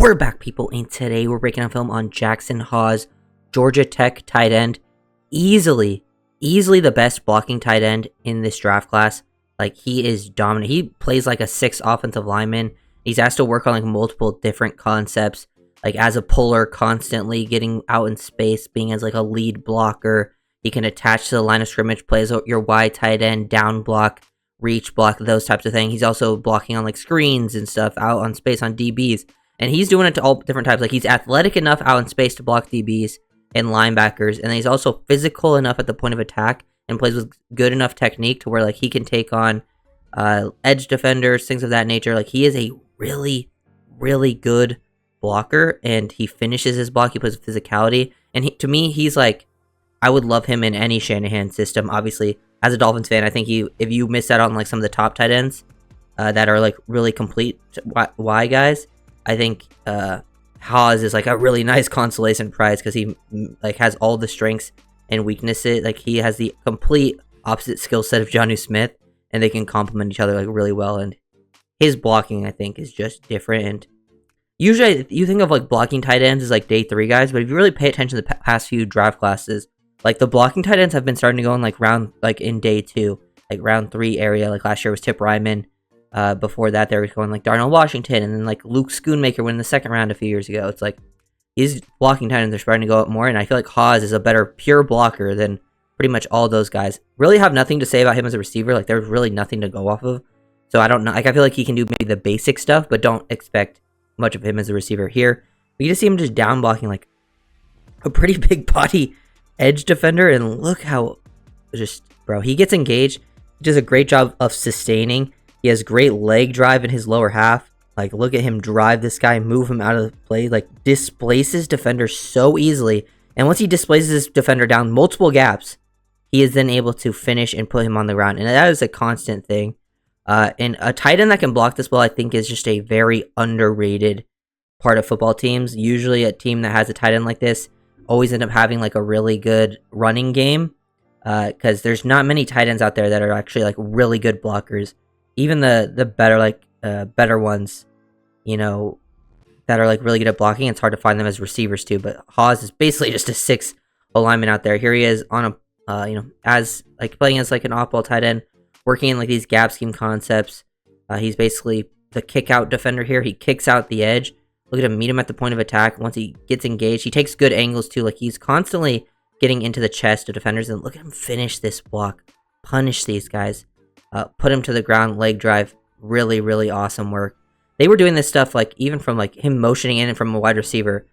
We're back, people, and today we're breaking down film on Jackson Hawes, Georgia Tech tight end. Easily the best blocking tight end in this draft class. Like, he is dominant. He plays like a 6 offensive lineman. He's asked to work on like multiple different concepts, like as a puller, constantly getting out in space, being as like a lead blocker. He can attach to the line of scrimmage, plays your wide tight end, down block, reach block, those types of things. He's also blocking on like screens and stuff out on space on DBs. And he's doing it to all different types. Like, he's athletic enough out in space to block DBs and linebackers. And he's also physical enough at the point of attack and plays with good enough technique to where, like, he can take on edge defenders, things of that nature. Like, he is a really, really good blocker. And he finishes his block. He plays with physicality. And to me, he's like, I would love him in any Shanahan system. Obviously, as a Dolphins fan, I think if you miss out on, like, some of the top tight ends that are, like, really complete Y guys, I think Hawes is like a really nice consolation prize because he like has all the strengths and weaknesses. Like, he has the complete opposite skill set of Jonnu Smith, and they can complement each other like really well. And his blocking, I think, is just different. And usually, you think of like blocking tight ends as like day 3 guys, but if you really pay attention to the past few draft classes, like the blocking tight ends have been starting to go in like in day 2, like round 3 area. Like last year was Tip Ryman. Before that, they were going like Darnell Washington, and then like Luke Schoonmaker went in the second round a few years ago. It's like his blocking tight ends are starting to go up more, and I feel like Hawes is a better pure blocker than pretty much all those guys. Really have nothing to say about him as a receiver. Like, there's really nothing to go off of. So I don't know. Like, I feel like he can do maybe the basic stuff, but don't expect much of him as a receiver here. You just see him just down blocking like a pretty big body edge defender, and look how he gets engaged. He does a great job of sustaining. He has great leg drive in his lower half. Like, look at him drive this guy, move him out of the play, like, displaces defenders so easily. And once he displaces this defender down multiple gaps, he is then able to finish and put him on the ground. And that is a constant thing. And a tight end that can block this well, I think, is just a very underrated part of football teams. Usually a team that has a tight end like this always end up having, like, a really good running game. Because there's not many tight ends out there that are actually, like, really good blockers. Even the better ones, you know, that are like really good at blocking, it's hard to find them as receivers too. But Hawes is basically just a 6 alignment out there. Here he is on a as like playing as like an off-ball tight end, working in like these gap scheme concepts. He's basically the kick out defender here. He kicks out the edge. Look at him, meet him at the point of attack. Once he gets engaged, he takes good angles too. Like, he's constantly getting into the chest of defenders, and look at him finish this block, punish these guys. Put him to the ground, leg drive, really, really awesome work. They were doing this stuff, like, even from, like, him motioning in from a wide receiver.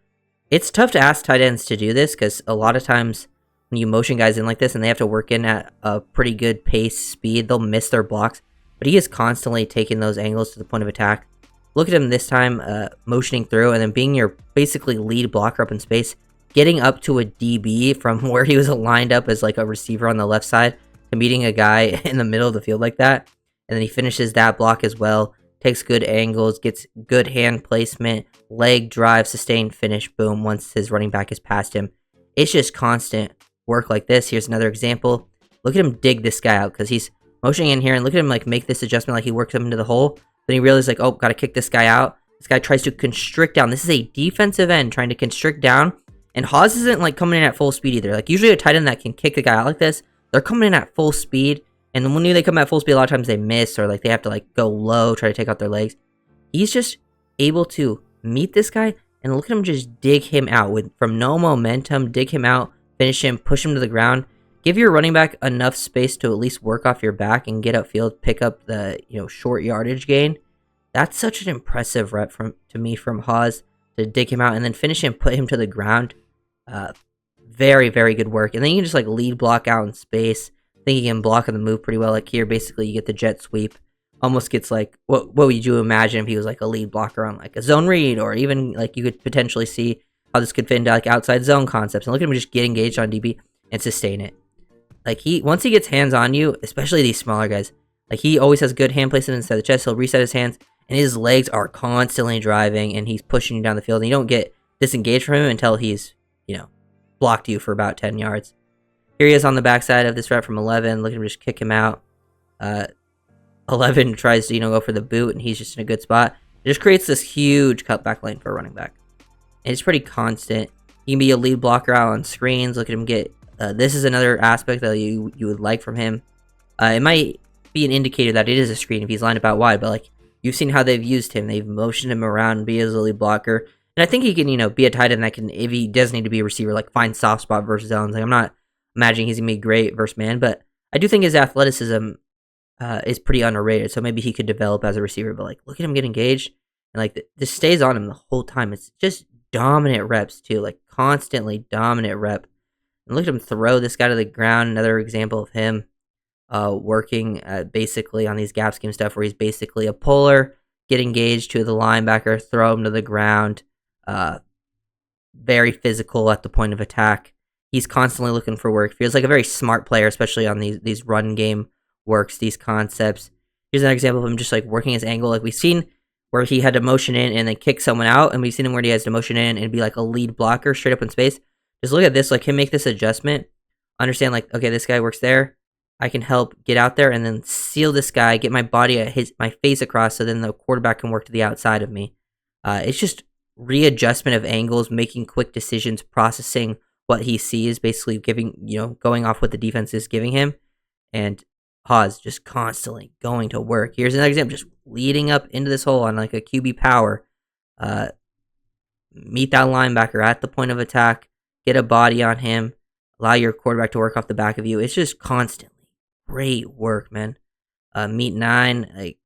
It's tough to ask tight ends to do this, because a lot of times when you motion guys in like this and they have to work in at a pretty good pace, speed, they'll miss their blocks. But he is constantly taking those angles to the point of attack. Look at him this time, motioning through, and then being your basically lead blocker up in space, getting up to a DB from where he was lined up as, like, a receiver on the left side, to meeting a guy in the middle of the field like that. And then he finishes that block as well, takes good angles, gets good hand placement, leg drive, sustained finish, boom, once his running back is past him. It's just constant work like this. Here's another example. Look at him dig this guy out, because he's motioning in here, and look at him like make this adjustment, like he works up into the hole. Then he realizes, like, oh, gotta kick this guy out. This guy tries to constrict down. This is a defensive end trying to constrict down, and Hawes isn't like coming in at full speed either. Like, usually a tight end that can kick a guy out like this, they're coming in at full speed, and when they come at full speed, a lot of times they miss, or like they have to like go low, try to take out their legs. He's just able to meet this guy, and look at him just dig him out from no momentum, dig him out, finish him, push him to the ground. Give your running back enough space to at least work off your back and get upfield, pick up the short yardage gain. That's such an impressive rep to me from Hawes, to dig him out and then finish him, put him to the ground. Very, very good work. And then you can just like lead block out in space. I think you can block on the move pretty well. Like here, basically you get the jet sweep. Almost gets like, what would you imagine if he was like a lead blocker on like a zone read, or even like you could potentially see how this could fit into like outside zone concepts. And look at him just get engaged on DB and sustain it. Like once he gets hands on you, especially these smaller guys, like he always has good hand placement inside the chest. He'll reset his hands, and his legs are constantly driving, and he's pushing you down the field. And you don't get disengaged from him until he's, blocked you for about 10 yards. Here he is on the backside of this rep from 11. Look at him just kick him out. 11 tries to, go for the boot, and he's just in a good spot. It just creates this huge cutback lane for a running back. And it's pretty constant. He can be a lead blocker out on screens. Look at him get. This is another aspect that you would like from him. It might be an indicator that it is a screen if he's lined up out wide, but like you've seen how they've used him. They've motioned him around, be as a lead blocker. And I think he can, be a tight end that can, if he does need to be a receiver, like find soft spot versus zones. Like I'm not imagining he's gonna be great versus man, but I do think his athleticism is pretty underrated. So maybe he could develop as a receiver. But like, look at him get engaged, and like this stays on him the whole time. It's just dominant reps too, like constantly dominant rep. And look at him throw this guy to the ground. Another example of him working basically on these gap scheme stuff where he's basically a puller, get engaged to the linebacker, throw him to the ground. Very physical at the point of attack. He's constantly looking for work. Feels like a very smart player, especially on these run game works, these concepts. Here's an example of him just like working his angle. Like we've seen where he had to motion in and then kick someone out, and we've seen him where he has to motion in and be like a lead blocker straight up in space. Just look at this, like him make this adjustment. Understand like, okay, this guy works there. I can help get out there and then seal this guy, get my body at my face across, so then the quarterback can work to the outside of me. It's just readjustment of angles, making quick decisions, processing what he sees, basically going off what the defense is giving him. And Hawes just constantly going to work. Here's another example, just leading up into this hole on like a QB power. Meet that linebacker at the point of attack, get a body on him, allow your quarterback to work off the back of you. It's just constantly great work, man. Meet 9, like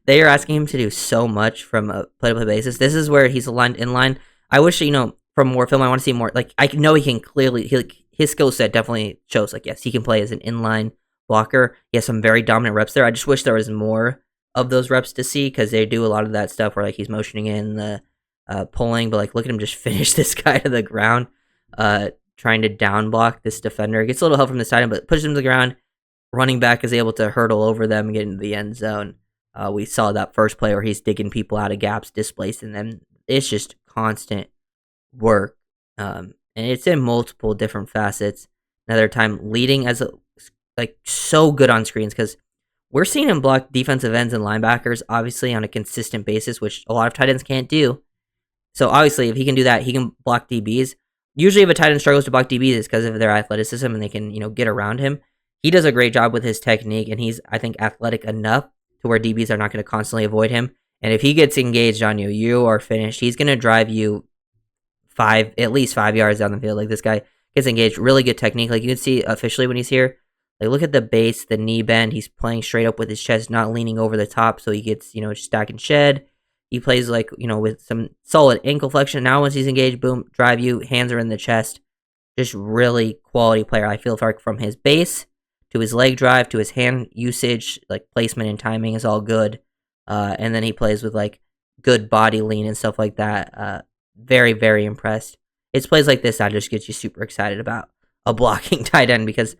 they are asking him to do so much from a play-to-play basis. This is where he's aligned in line. I wish, from more film, I want to see more. Like, I know he can clearly, his skill set definitely shows, like, yes, he can play as an inline blocker. He has some very dominant reps there. I just wish there was more of those reps to see, because they do a lot of that stuff where, like, he's motioning in the pulling, but, like, look at him just finish this guy to the ground, trying to down block this defender. Gets a little help from the side end, but pushes him to the ground. Running back is able to hurdle over them and get into the end zone. We saw that first play where he's digging people out of gaps, displacing them. It's just constant work, and it's in multiple different facets. Another time, leading as so good on screens, because we're seeing him block defensive ends and linebackers, obviously on a consistent basis, which a lot of tight ends can't do. So obviously, if he can do that, he can block DBs. Usually, if a tight end struggles to block DBs, it's because of their athleticism and they can get around him. He does a great job with his technique, and he's, I think, athletic enough to where DBs are not going to constantly avoid him. And if he gets engaged on you, you are finished. He's going to drive you at least 5 yards down the field. Like, this guy gets engaged. Really good technique. Like, you can see officially when he's here. Like, look at the base, the knee bend. He's playing straight up with his chest, not leaning over the top, so he gets, stack and shed. He plays, like, with some solid ankle flexion. Now once he's engaged, boom, drive you, hands are in the chest. Just really quality player. I feel like from his base to his leg drive to his hand usage, like placement and timing is all good. And then he plays with like good body lean and stuff like that. Very, very impressed. It's plays like this that just gets you super excited about a blocking tight end, because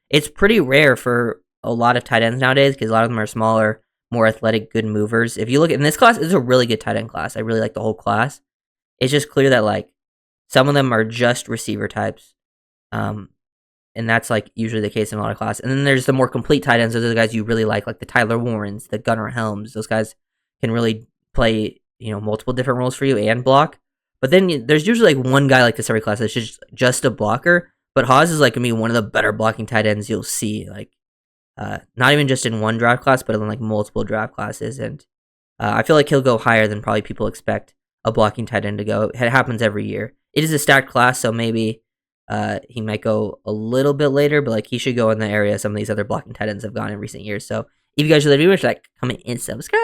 it's pretty rare for a lot of tight ends nowadays, because a lot of them are smaller, more athletic, good movers. If you look in this class, it's a really good tight end class. I really like the whole class. It's just clear that like some of them are just receiver types. And that's like usually the case in a lot of classes. And then there's the more complete tight ends. Those are the guys you really like the Tyler Warrens, the Gunnar Helms. Those guys can really play, multiple different roles for you and block. But then there's usually like one guy like this every class that's just a blocker. But Hawes is like gonna be one of the better blocking tight ends you'll see. Like, not even just in one draft class, but in like multiple draft classes. And I feel like he'll go higher than probably people expect a blocking tight end to go. It happens every year. It is a stacked class, so maybe he might go a little bit later, but like he should go in the area some of these other blocking tight ends have gone in recent years. So if you guys really do, comment and subscribe.